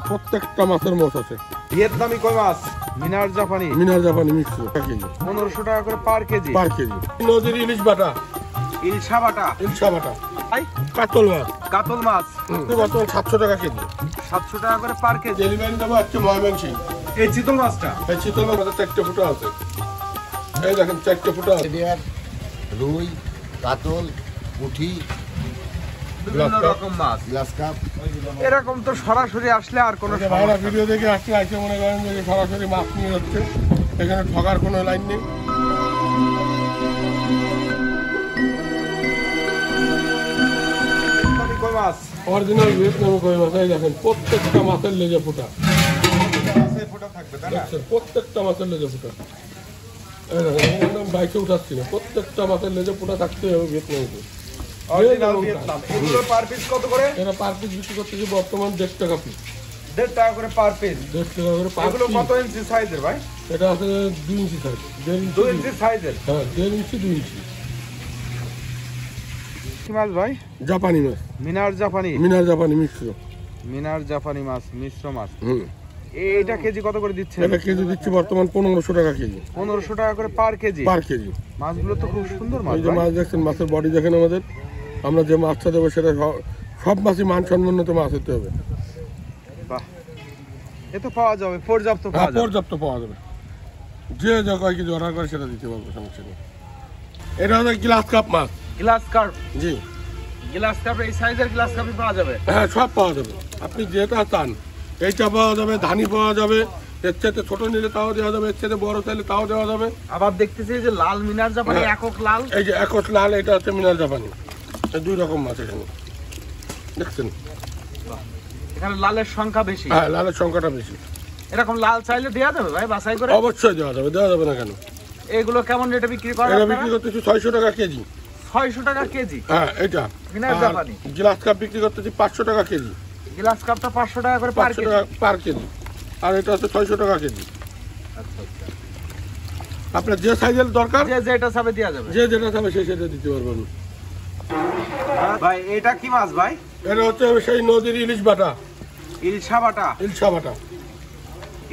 প্রত্যেকটা মাছের মোষ আছে। ভিয়েতনামি কই মাছ, মিনার জাপানি 1500 টাকা করে পার কেজি। নদীর ইলিশ বাটা, ইলশা বাটা, কাতল মাছ, কাতল মাছ বর্তমান 700 টাকা কেজি। 700 টাকা করে পার কেজি। ডেলিভারি দেবো হচ্ছে ময়মনসিংহ। এই চিতল মাছটা, এই চিতল মাছ 4টে ফুটা আছে। এই দেখেন 4টে ফুটা আছে। রুই, কাতল, পুঁটি, বিভিন্ন রকম মাছ, গ্লাস কাপ। এরকম তো সরাসরি আসলে আর কোনো ভাইরা ভিডিও দেখে আসলে মনে করেন যে সরাসরি মাছ নিয়ে যাচ্ছে, এখানে ঠকার কোনো লাইন নেই। কই মাছ, অরিজিনাল ভিয়েতনামি কই মাছ। এই দেখেন প্রত্যেকটা মাছের লেজে ফুটা, প্রত্যেকটা মাছের লেজে ফুটা। এই দেখেন একদম বাইকে উঠাচ্ছি না, প্রত্যেকটা মাছের লেজে ফুটা থাকতে হবে ভিয়েতনামি। এগুলো পার পিস কত করে? এরা পার পিস বিক্রি করতেছি বর্তমান 1.5 টাকা পিস। 1.5 টাকা করে পার পিস। 1.5 টাকা করে পার পিস। এগুলো কত ইঞ্চি সাইজের ভাই? এটা আছে 2 ইঞ্চি সাইজ। 2 ইঞ্চি সাইজের? হ্যাঁ, 1.5 ইঞ্চি 2 ইঞ্চি। কি মাছ ভাই? জাপানি মাছ, মিনার জাপানি। মিনার জাপানি মিশ্র। মিনার জাপানি মাছ, মিশ্র মাছ। হুম। এইটা কেজি কত করে দিচ্ছেন? এটা কেজি দিচ্ছি বর্তমান 1500 টাকা কেজি। 1500 টাকা করে পার কেজি। পার কেজি। মাছগুলো তো খুব সুন্দর মাছ। এই যে মাছ দেখছেন, মাছের বডি দেখেন আমাদের। আমরা যে মাছটা দেবো সেটা সব মাছই মানসম্মত মাছ হতে হবে। বাহ, এ তো পাওয়া যাবে, পর্যাপ্ত পাওয়া যাবে। পর্যাপ্ত পাওয়া যাবে, যে যা কয় কেজি অর্ডার করে সেটা দিতে পারবো, সমস্যা নেই। এটা হচ্ছে গ্লাস কাপ মাছ। Glass cup? জি, গ্লাস কাপ। এই সাইজের গ্লাস কাপই পাওয়া যাবে? হ্যাঁ, সব পাওয়া যাবে। আপনি যেটা চান এইটা পাওয়া যাবে, ধানি পাওয়া যাবে, এর চাইতে ছোট নিলে তাও দেওয়া যাবে, এর চাইতে বড় চাইলে তাও দেওয়া যাবে। আবার দেখতেছি যে লাল মিনার জাপানি, একক লাল। এই যে একক লাল, এটা হচ্ছে মিনার জাপানি। 2 রকম মাছ এখানে দেখছেন। এখানে লালের সংখ্যা বেশি। হ্যাঁ, লালের সংখ্যাটা বেশি। এরকম লাল চাইলে দেওয়া যাবে ভাই, বাছাই করে? অবশ্যই দেওয়া যাবে, দেওয়া যাবে না কেন। এগুলো কেমন রেটে বিক্রি করেন? এটা বিক্রি করতেছি 600 টাকা কেজি। 600 টাকা কেজি? হ্যাঁ, এটা মিনার জাপানি। গ্লাস কাপ বিক্রি করতেছি 500 টাকা কেজি। গ্লাস কাপটা 500 টাকা করে পার কেজি? পার কেজি। আর এটা হচ্ছে 600 টাকা কেজি। আচ্ছা আচ্ছা। আপনার যে সাইজের দরকার, যে যেটা চাবে দেওয়া যাবে? যে যেটা চাবে সেটা দিতে পারবেন। ভাই এটা কি মাছ ভাই? এটা হচ্ছে সেই নদীর ইলিশ বাটা, ইলশা বাটা। ইলশা বাটা।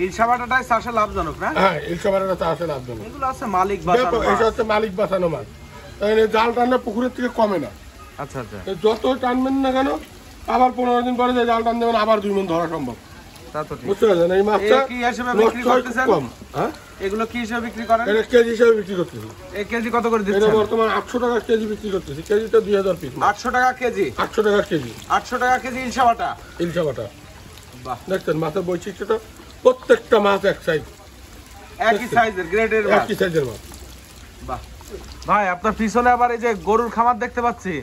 ইলশা বাটাটাই চাষে লাভজনক না? হ্যাঁ, ইলশা বাটাটা চাষে লাভজনক। এগুলো আছে মালিক বাঁচানো মাছ। এটা হচ্ছে মালিক বাঁচানো মাছ। জাল টানলে পুকুরের থেকে কমে না। আচ্ছা আচ্ছা। যত টানবেন না কেন, আবার 15 দিন পরে যে জাল টান দেবেন, আবার 2 মণ ধরা সম্ভব। তা তো ঠিক। বুঝতে পারছেন? এই মাছটা কি হিসেবে বিক্রি করতেছেন? কম। হ্যাঁ, এগুলো কি হিসেবে বিক্রি করেন? এটা কেজি হিসেবে বিক্রি করতেছি। এই কেজি কত করে এটা দিচ্ছেন? বর্তমান 800 টাকা কেজি বিক্রি করতেছি। কেজিটা 2000 পিস। 800 টাকা কেজি? 800 টাকা কেজি। 800 টাকা কেজি ইলশা বাটা। ইলশা বাটা। বাহ, দেখছেন মাছের বৈশিষ্ট্যটা, প্রত্যেকটা মাছ এক সাইজ, একই সাইজের গ্রেডের মাছ। একই সাইজের মাছ। বাহ ভাই, আপনার পিছনে আবার এই যে গরুর খামার দেখতে পাচ্ছি।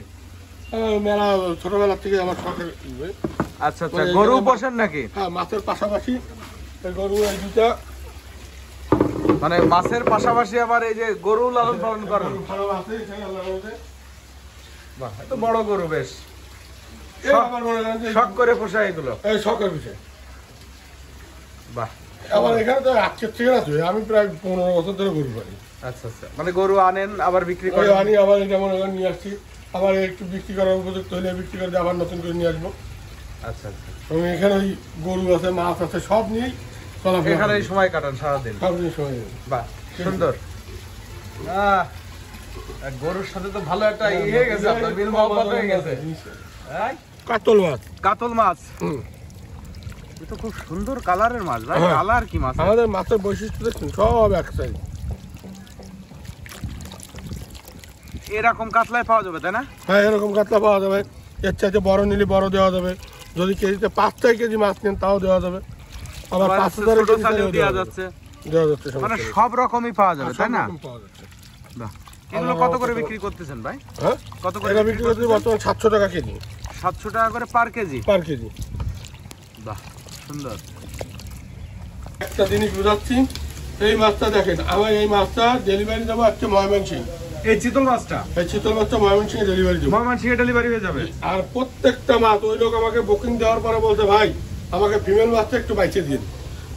মেলা ছোটবেলা থেকে আমার শখের। আচ্ছা আচ্ছা, গরু পোষেন নাকি? হ্যাঁ, মাছের পাশাপাশি গরু এই দুটা। মানে মাছের পাশাপাশি আবার এই যে গরু লালন পালন করেন? ভালো আছে এখানে আল্লাহর রহমতে। বাহ, এত বড় গরু, বেশ এই আবার মনে করেন যে শখ করে পোষা এগুলো? এই শখের বিষয়। বাহ, আবার এখানে তো আজকের থেকে আছে, আমি প্রায় 15 বছর ধরে গরু পালি। আচ্ছা আচ্ছা। মানে গরু আনেন আবার বিক্রি ওই করেন? আনি, আবার এটা মনে করেন নিয়ে আসছি, আবার একটু বিক্রি করার উপযুক্ত হলে বিক্রি করে আবার নতুন করে নিয়ে আসবো। আচ্ছা আচ্ছা। আমি এখানে ওই গরু আছে, মাছ আছে, সব নিয়েই চলাফেরা এখানে করি। সময় কাটান সারাদিন? সব নিয়ে সময় নেই। বাহ, সুন্দর। গরুর সাথে তো ভালো একটা ইয়ে গেছে, আপনার মিল মহব্বত হয়ে গেছে। কাতল মাছ। কাতল মাছ? হুম। এ তো খুব সুন্দর কালারের মাছ ভাই। হ্যাঁ। কালার কি মাছ? আমাদের মাছের বৈশিষ্ট্য দেখুন, সব এক সাইজ। এরকম কাতলায় পাওয়া যাবে তাই না? হ্যাঁ, এরকম কাতলা পাওয়া যাবে। এর চাইতে বড় নিলে বড় দেওয়া যাবে। যদি কেজিতে 5 কেজি মাছ নেন তাও দেওয়া যাবে। আবার 5000 ছোট চালেও দেওয়া যাচ্ছে। দেওয়া যাচ্ছে, মানে সব রকমই পাওয়া যাবে তাই না? সব রকম পাওয়া যাচ্ছে। বাহ, এগুলো কত করে বিক্রি করতেছেন ভাই? হ্যাঁ, কত করে এটা বিক্রি করতে বর্তমান 700 টাকা কেজি। 700 টাকা করে পার কেজি? পার কেজি। বাহ, সুন্দর। একটা জিনিস বোঝাচ্ছি, এই মাছটা দেখেন, আমার এই মাছটা ডেলিভারি দেবো আজকে ময়মনসিংহ। এই চিতল মাছটা? এই চিতল মাছটা ময়মনসিংহে ডেলিভারি দেবো। ময়মনসিংহে ডেলিভারি হয়ে যাবে? আর প্রত্যেকটা মাছ ওই লোক আমাকে বুকিং দেওয়ার পরে বলছে, ভাই আমাকে ফিমেল মাছটা একটু বাইচে দিন।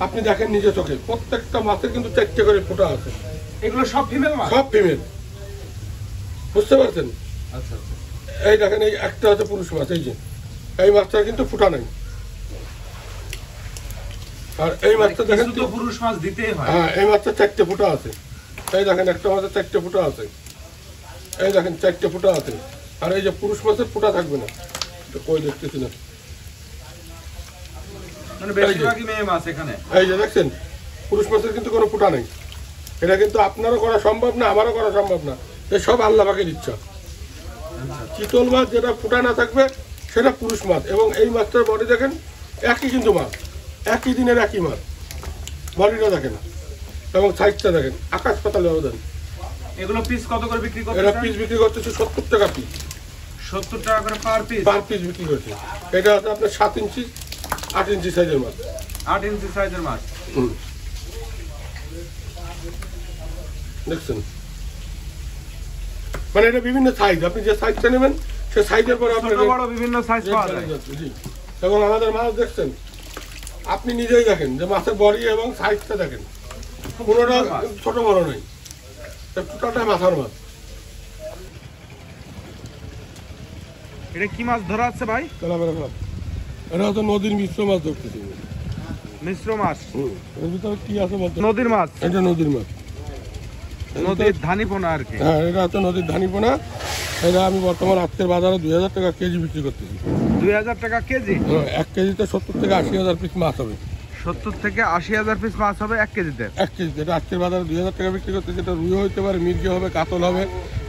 আপনি দেখেন নিজে চোখে, প্রত্যেকটা মাছের কিন্তু 4টে করে ফোঁটা আছে। এগুলো সব ফিমেল মাছ? সব ফিমেল। বুঝতে পারছেন? আচ্ছা আচ্ছা। এই দেখেন, এই একটা হচ্ছে পুরুষ মাছ, এই যে এই মাছটা কিন্তু ফুটা নাই। আর এই মাছটা দেখেন কিছু তো পুরুষ মাছ দিতেই হয়। হ্যাঁ, এই মাছটা 4টে ফুটা আছে। এই দেখেন একটা মাছের 4টে ফুটা আছে, এই দেখেন 4টে ফুটা আছে। আর এই যে পুরুষ মাছের ফুটা থাকবে না, তো কই দেখতেছি না। মানে বেশিরভাগই মেয়ে মাছ এখানে। এই যে দেখছেন পুরুষ মাছের কিন্তু কোনো ফুটা নেই। এটা কিন্তু আপনারও করা সম্ভব না, আমারও করা সম্ভব না। এই সব আল্লাহ পাকের ইচ্ছা। চিতল মাছ যেটা ফুটা না থাকবে সেটা পুরুষ মাছ। এবং এই মাছটার বডি দেখেন একই কিন্তু মাছ, একই দিনের একই মাছ। বডিটা দেখেন এবং সাইজটা দেখেন, আকাশ পাতাল ব্যবধান। এগুলো পিস কত করে বিক্রি করতে? এটা পিস বিক্রি করতেছে 70 টাকা পিস। 70 টাকা করে পার পিস? পার পিস বিক্রি করছে। এটা হচ্ছে আপনার 7 ইঞ্চি 8 ইঞ্চি সাইজের মাছ। 8 ইঞ্চি সাইজের মাছ। দেখছেন মানে এটা বিভিন্ন সাইজ, আপনি যে সাইজটা নেবেন সে সাইজের পরে আপনার ছোট বড় বিভিন্ন সাইজ পাওয়া যায়। জি। এবং আমাদের মাছ দেখছেন, আপনি নিজেই দেখেন যে মাছের বডি এবং সাইজটা দেখেন, কোনোটা ছোট বড় নয়, টোটালটা মাথার মাছ। এটা কি মাছ ধরা আছে ভাই? এটা হচ্ছে নদীর মিশ্র মাছ ধরতেছি। মিশ্র মাছ? এর ভিতরে কি আছে বলতে? নদীর মাছ। এটা নদীর মাছ, নদীর ধানিপোনা আর কি। হ্যাঁ, এটা হচ্ছে নদীর ধানিপোনা। এটা আমি বর্তমান আজকের বাজারে 2000 টাকা কেজি বিক্রি করতেছি। 2000 টাকা কেজি? 1 কেজিতে 70 থেকে 80,000 পিস মাছ হবে। 70 থেকে 80,000 পিস মাছ হবে 1 কেজিতে? 1 কেজিতে। এটা আজকের বাজারে 2000 টাকা বিক্রি করতেছি। এটা রুই হইতে পারে, মির্গি হবে, কাতল হবে,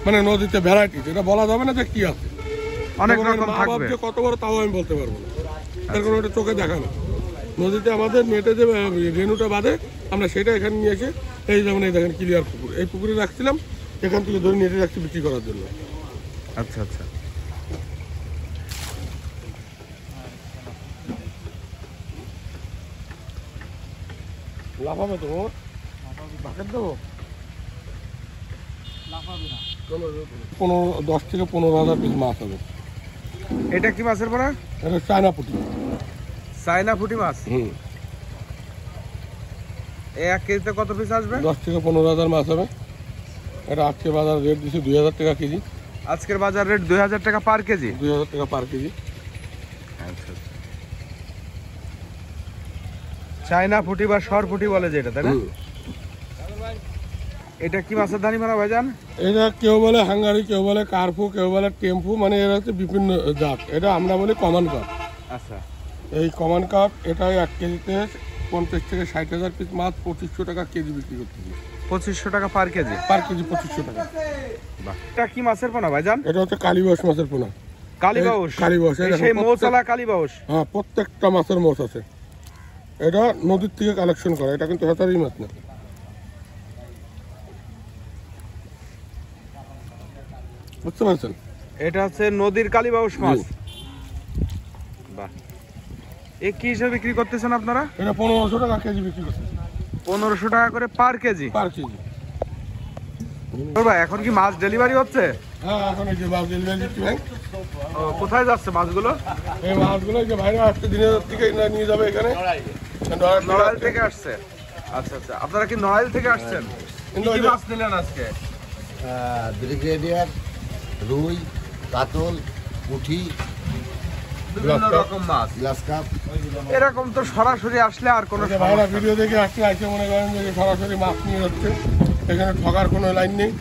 মানে নদীতে ভ্যারাইটি। এটা বলা যাবে না যে কি আছে, অনেক রকম থাকবে। কত বড় তাও আমি বলতে পারবো না, তার কোনো এটা চোখে দেখা না। নদীতে আমাদের নেটে যে রেনুটা বাঁধে আমরা সেটা এখানে নিয়ে এসে, এই যেমন এই দেখেন ক্লিয়ার পুকুর, এই পুকুরে রাখছিলাম, এখান থেকে ধরে নেটে রাখছি বিক্রি করার জন্য। আচ্ছা আচ্ছা। লাফাবে তো বাকেট দেবো 10 থেকে 15,000 পিস মাছ হবে। এটা কি মাছের পড়া? এটা চায়না পুঁটি। চায়না পুঁটি মাছ? এই 1 কেজিতে কত পিস আসবে? 10 থেকে 15,000 মাছ হবে। এটা আজকে বাজার রেট দিচ্ছে 2000 টাকা কেজি। আজকের বাজার রেট 2000 টাকা পার কেজি? 2000 টাকা পার কেজি। আচ্ছা আচ্ছা। চায়না পুঁটি বা সর পুঁটি বলে যেটা, তাই না? এটা কি মাছের ধানিপোনা ভাইজান? এটা কেউ বলে হাঙ্গারি, কেউ বলে কার্পু, কেউ বলে টেম্পু, মানে এরা হচ্ছে বিভিন্ন জাত। এটা আমরা বলি কমন কাপ। আচ্ছা। এই কমন কাপ এটাই 1 কেজিতে 50 থেকে 60,000 পিস মাছ 2500 টাকা কেজি বিক্রি করতেছি। 2500 টাকা পার কেজি? পার কেজি 2500 টাকা। বাহ। এটা কি মাছের পোনা ভাইজান? এটা হচ্ছে কালীবাউস মাছের পোনা। কালীবাউস? কালীবাউস, সেই মৌচালা কালীবাউস? হ্যাঁ, প্রত্যেকটা মাছের মোষ আছে। এটা নদীর থেকে কালেকশন করা, এটা কিন্তু হাতারি মাছ না। বুঝতে পারছেন? এটা হচ্ছে নদীর কালীবাউস মাছ। বাহ। এ কি হিসেবে বিক্রি করতেছেন আপনারা? এটা 1500 টাকা কেজি বিক্রি করতেছি। 1500 টাকা করে পার কেজি? পার কেজি। ভাই এখন কি মাছ ডেলিভারি হচ্ছে? হ্যাঁ, এখন এই যে মাছ ডেলিভারি দিচ্ছি ভাই। কোথায় যাচ্ছে মাছগুলো? এই মাছগুলো যে ভাইরা আজকে দিনের থেকে নিয়ে যাবে এখানে। নড়াইল থেকে আসছে? আচ্ছা আচ্ছা। আপনারা কি নড়াইল থেকে আসছেন? কি মাছ নিলেন আজকে? ব্রিগেডিয়ার, রুই, কাতল, পুঁটি, বিভিন্ন রকম মাছ। Glass cup. এরকম তো সরাসরি আসলে আর কোনো ভাইরা ভিডিও দেখে আসলে আইসে মনে করেন যে সরাসরি মাছ নিয়ে যাচ্ছে, এখানে ঠকার কোনো লাইন নেই।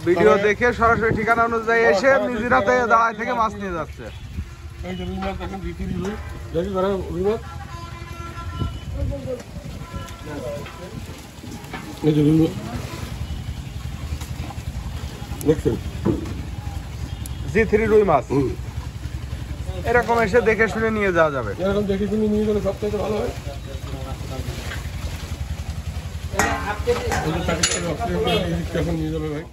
ভিডিও দেখে সরাসরি ঠিকানা অনুযায়ী এসে নিজেরা দাঁড়ায় থেকে মাছ নিয়ে যাচ্ছে। এই যে রুই মাছ দেখেন, ভিতরি রুই দেখি ধরে রুই মাছ। এই যে রুই মাছ দেখছেন, জি3 রুই মাছ। এরকম এসে দেখে শুনে নিয়ে যাওয়া যাবে। এরকম দেখে শুনে নিয়ে গেলে সবথেকে ভালো হয়। এখন নিয়ে যাবে ভাই।